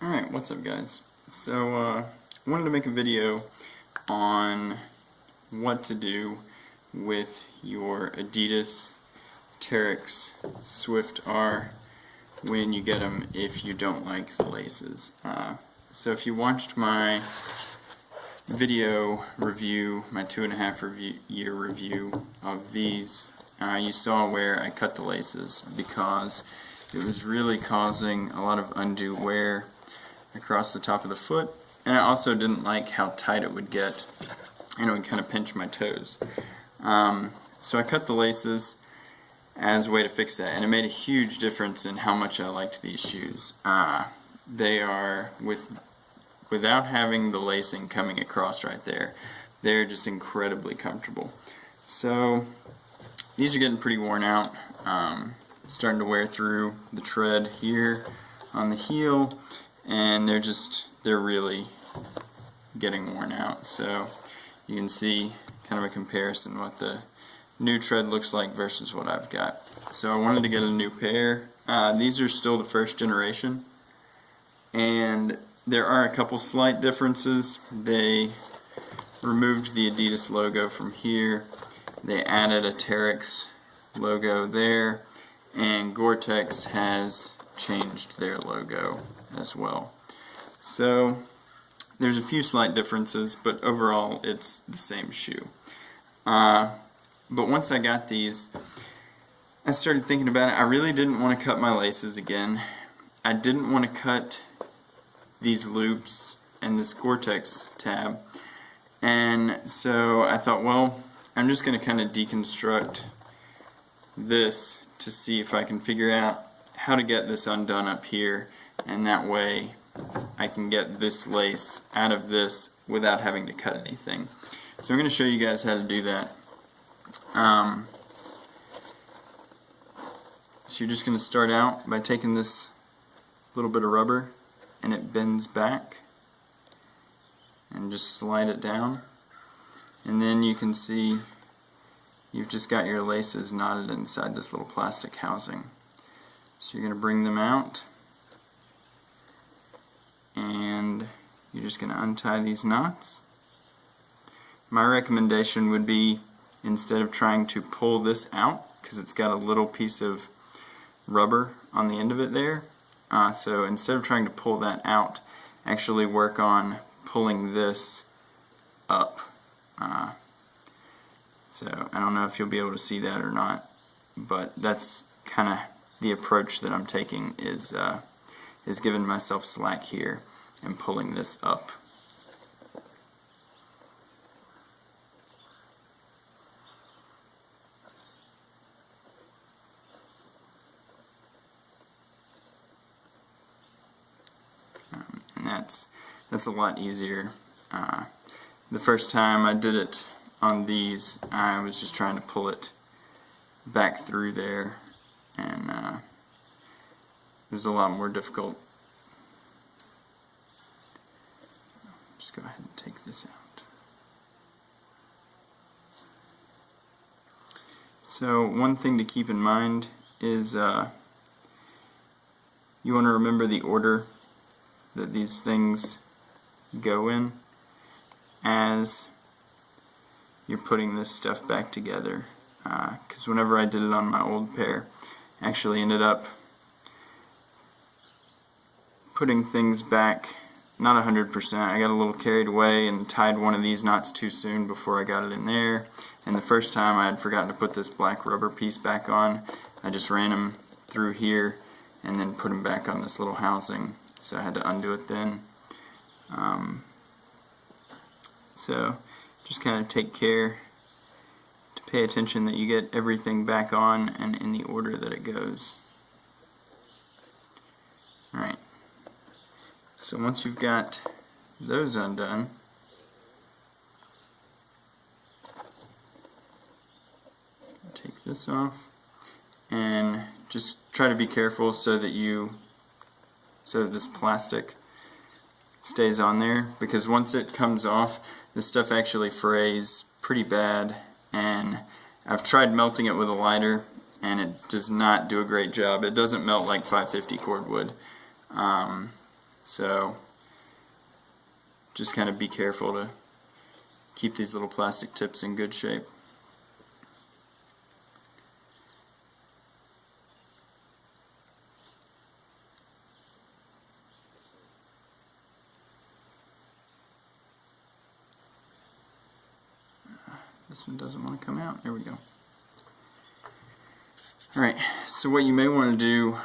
Alright, what's up guys? So I wanted to make a video on what to do with your Adidas Terrex Swift R when you get them if you don't like the laces. So if you watched my video review, my 2.5 year review of these, you saw where I cut the laces because it was really causing a lot of undue wear across the top of the foot, and I also didn't like how tight it would get and it would kind of pinch my toes. So I cut the laces as a way to fix that, and it made a huge difference in how much I liked these shoes. They are, without having the lacing coming across right there, they're just incredibly comfortable. So these are getting pretty worn out, starting to wear through the tread here on the heel, and they're really getting worn out. So you can see kind of a comparison what the new tread looks like versus what I've got. So I wanted to get a new pair. These are still the first generation, and there are a couple slight differences. They removed the Adidas logo from here, they added a Terrex logo there, and Gore-Tex has changed their logo as well. So there's a few slight differences, but overall it's the same shoe. But once I got these, I started thinking about it. I really didn't want to cut my laces again. I didn't want to cut these loops and this Gore-Tex tab, and so I thought, well, I'm just going to kind of deconstruct this to see if I can figure out how to get this undone up here, and that way I can get this lace out of this without having to cut anything. So I'm going to show you guys how to do that. So you're just going to start out by taking this little bit of rubber, and it bends back, and just slide it down, and then you can see you've just got your laces knotted inside this little plastic housing. So you're going to bring them out, and you're just going to untie these knots. My recommendation would be, instead of trying to pull this out, because it's got a little piece of rubber on the end of it there, so instead of trying to pull that out, actually work on pulling this up. So I don't know if you'll be able to see that or not, but that's kind of the approach that I'm taking, is giving myself slack here and pulling this up. And that's a lot easier. The first time I did it on these, I was just trying to pull it back through there, and it was a lot more difficult. Just go ahead and take this out. So one thing to keep in mind is you want to remember the order that these things go in as you're putting this stuff back together, because whenever I did it on my old pair, I actually ended up putting things back not 100%. I got a little carried away and tied one of these knots too soon before I got it in there, and the first time I had forgotten to put this black rubber piece back on. I just ran them through here and then put them back on this little housing, so I had to undo it then. So just kind of take care to pay attention that you get everything back on and in the order that it goes. Alright, so once you've got those undone, take this off, and just try to be careful so that this plastic stays on there, because once it comes off, this stuff actually frays pretty bad, and I've tried melting it with a lighter and it does not do a great job. It doesn't melt like 550 cord would. So just kind of be careful to keep these little plastic tips in good shape. This one doesn't want to come out. There we go. Alright, so what you may want to do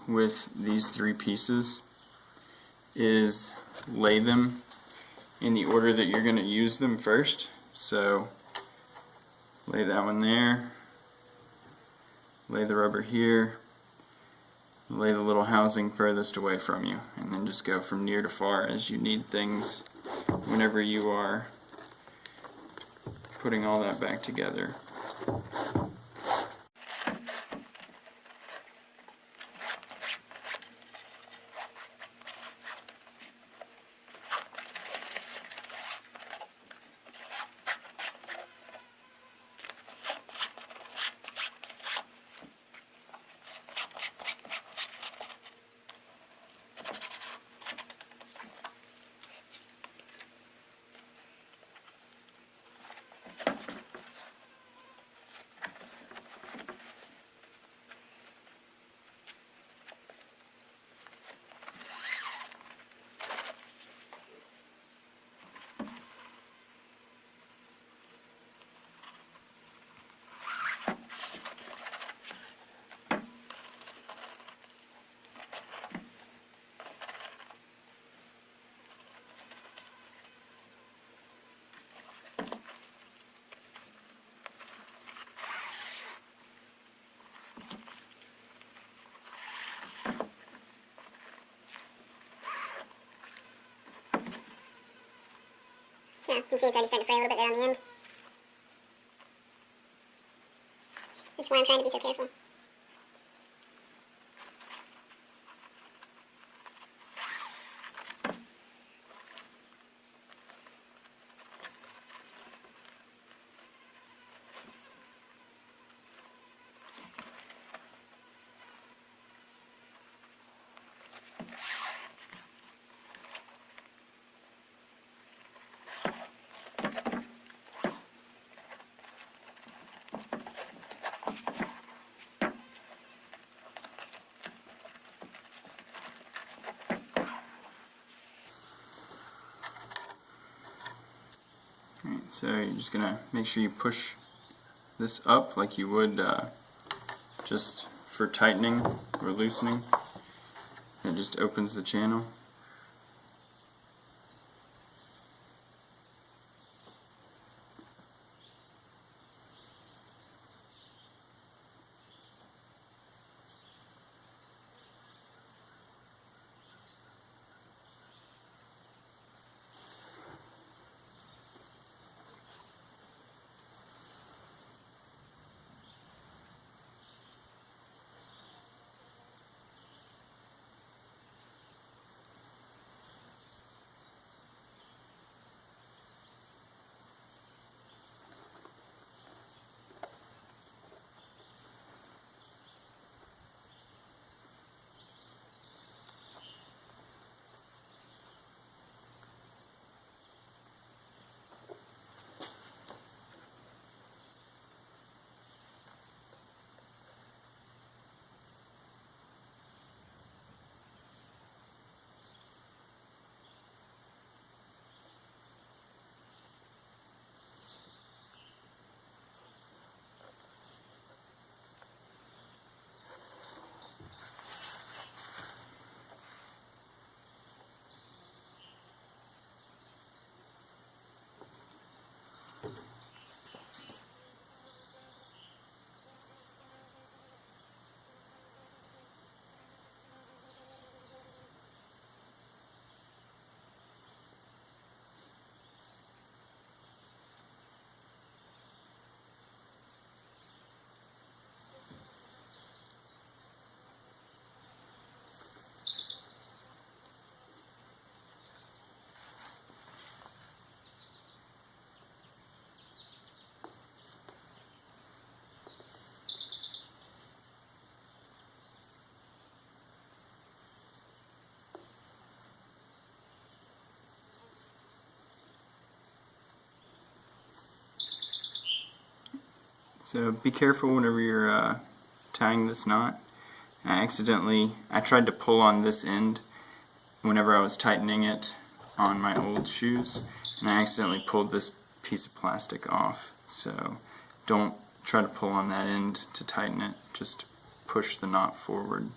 with these three pieces is lay them in the order that you're going to use them first. So lay that one there, lay the rubber here, lay the little housing furthest away from you, and then just go from near to far as you need things whenever you are putting all that back together. Yeah, you can see it's already starting to fray a little bit there on the end. That's why I'm trying to be so careful. Alright, so you're just going to make sure you push this up like you would just for tightening or loosening. It just opens the channel. So be careful whenever you're tying this knot. I tried to pull on this end whenever I was tightening it on my old shoes, and I accidentally pulled this piece of plastic off. So don't try to pull on that end to tighten it, just push the knot forward.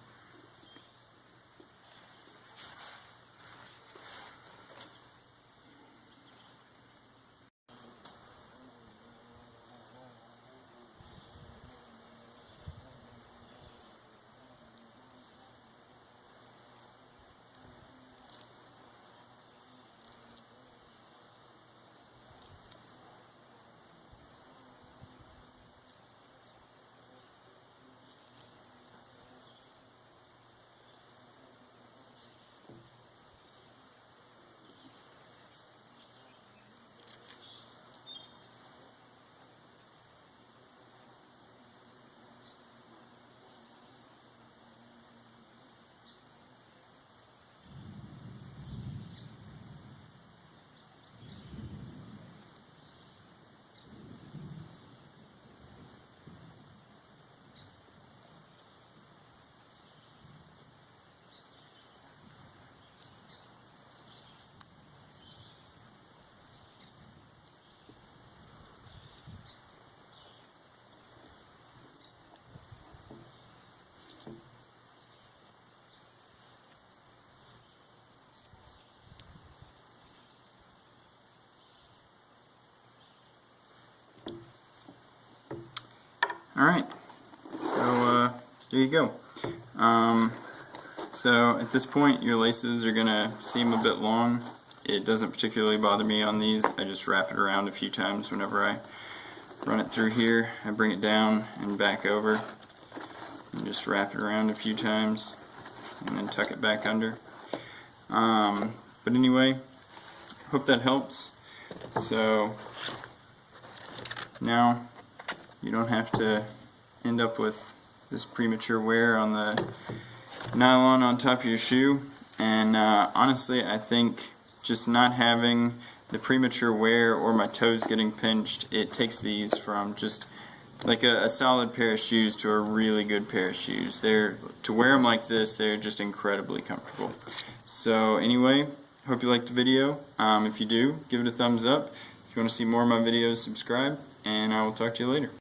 Alright, so there you go. So at this point your laces are going to seem a bit long. It doesn't particularly bother me on these. I just wrap it around a few times whenever I run it through here. I bring it down and back over and just wrap it around a few times and then tuck it back under. But anyway, hope that helps. So now you don't have to end up with this premature wear on the nylon on top of your shoe. And honestly, I think just not having the premature wear or my toes getting pinched, it takes these from just like a solid pair of shoes to a really good pair of shoes. To wear them like this, they're just incredibly comfortable. So anyway, hope you liked the video. If you do, give it a thumbs up. If you want to see more of my videos, subscribe, and I will talk to you later.